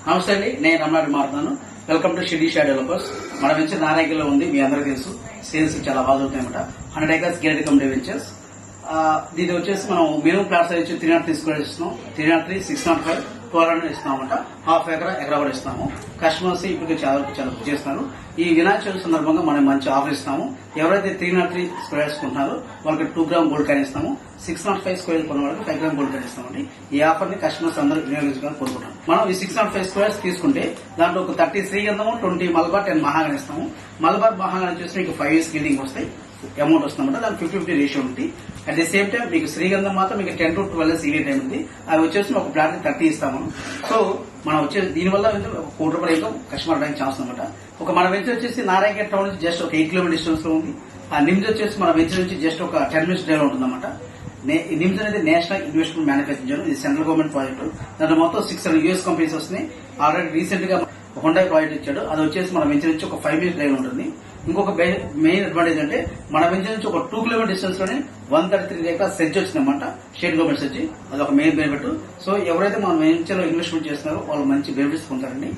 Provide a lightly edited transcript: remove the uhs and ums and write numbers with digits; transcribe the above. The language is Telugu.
నమస్తే అండి, నేను రమణారెడ్డి మాట్లాడుతున్నాను. Welcome to Shirdi share developers. మన వెంచర్ నారాయణలో ఉంది, మీ అందరికీ తెలుసు. సేల్స్ చాలా బాగా అవుతాయన్నమాట. 100 acres గేటెడ్ కమ్యూనిటీ వెంచర్స్. దీని వచ్చేసి మనం మినిమం ప్లాట్స్ వచ్చి 303 స్క్వేర్ ఇస్తున్నాం. 303, 605, 1200 ఇస్తామన్నమాట. హాఫ్ ఎకరా కూడా ఇస్తాము. కస్టమర్స్ ఇప్పటికే చాలా బుక్ చేస్తున్నారు. ఈ వినాయక చవితి సందర్భంగా మనం మంచి ఆఫర్ ఇస్తాము. ఎవరైతే 303 స్క్వేర్స్ కొంటున్నారో వాళ్ళకి 2 గ్రామ్ గోల్డ్ కాయిన్ ఇస్తాము. 605 స్క్వేర్ కొన్న వాళ్ళకి 5 గ్రామ్ గోల్డ్ కాయిన్ ఇస్తామండి. ఈ ఆఫర్ ని కస్టమర్స్ అందరూ వినియోగించుకోవాలని కోరుకుంటాం. మనం ఈ 605 స్క్వేర్స్ తీసుకుంటే దాంట్లో ఒక 30 శ్రీగంధము, 20 మలబార్, 10 మహాగని ఇస్తాము. మలబార్ మహాగని చూసి మీకు 5 years గిల్డింగ్ వస్తాయి, అమౌంట్ వస్తుందన్నమాట. దానికి 50-50 రేషియో ఉంటుంది. అట్ ది సేమ్ టైం మీకు శ్రీగంధం మాత్రం మీకు 10 to 12 years ఈవీ టైం ఉంది. అవి వచ్చేసి ఒక ప్లాట్ 30 ఇస్తాము. సో మనం వచ్చేసి దీనివల్ల ₹1 కోటి ఇన్కమ్ కస్టమర్ అవడానికి ఛాన్స్ అనమాట. మన వెంచర్ వచ్చేసి నారాయణ టౌన్ నుంచి జస్ట్ ఒక 8 kilometers డిస్టెన్స్ లో ఉంది. ఆ నిమ్స్ వచ్చేసి మన వెంచర్ నుంచి జస్ట్ ఒక 10 minutes డ్రైవ్ ఉంటుందన్నమాట. నిమ్స్ అనేది నేషనల్ ఇన్వెస్ట్మెంట్ మ్యానుఫ్యాక్చరింగ్ జోన్. ఇది సెంట్రల్ గవర్నమెంట్ ప్రాజెక్ట్. దాంట్లో మొత్తం 600 US కంపెనీస్ వస్తున్నాయి. ఆల్రెడీ రీసెంట్ గా హుండాయ్ ప్రాజెక్ట్ ఇచ్చాడు. అది వచ్చేసి మన వెంచర్ నుంచి ఒక 5 minutes డ్రైవ్ ఉంటుంది. ఇంకొక మెయిన్ అడ్వాంటేజ్ అంటే మన వెంచర్ నుంచి ఒక 2 kilometers డిస్టెన్స్ లోనే 133 acres సెర్చ్ వచ్చిందన్నమాట. State government search. అదొక మెయిన్ బెనిఫిట్. సో ఎవరైతే మన వెంచర్ లో ఇన్వెస్ట్మెంట్ చేస్తున్నారో వాళ్ళు మంచి బెనిఫిట్స్ పొందుతారండి.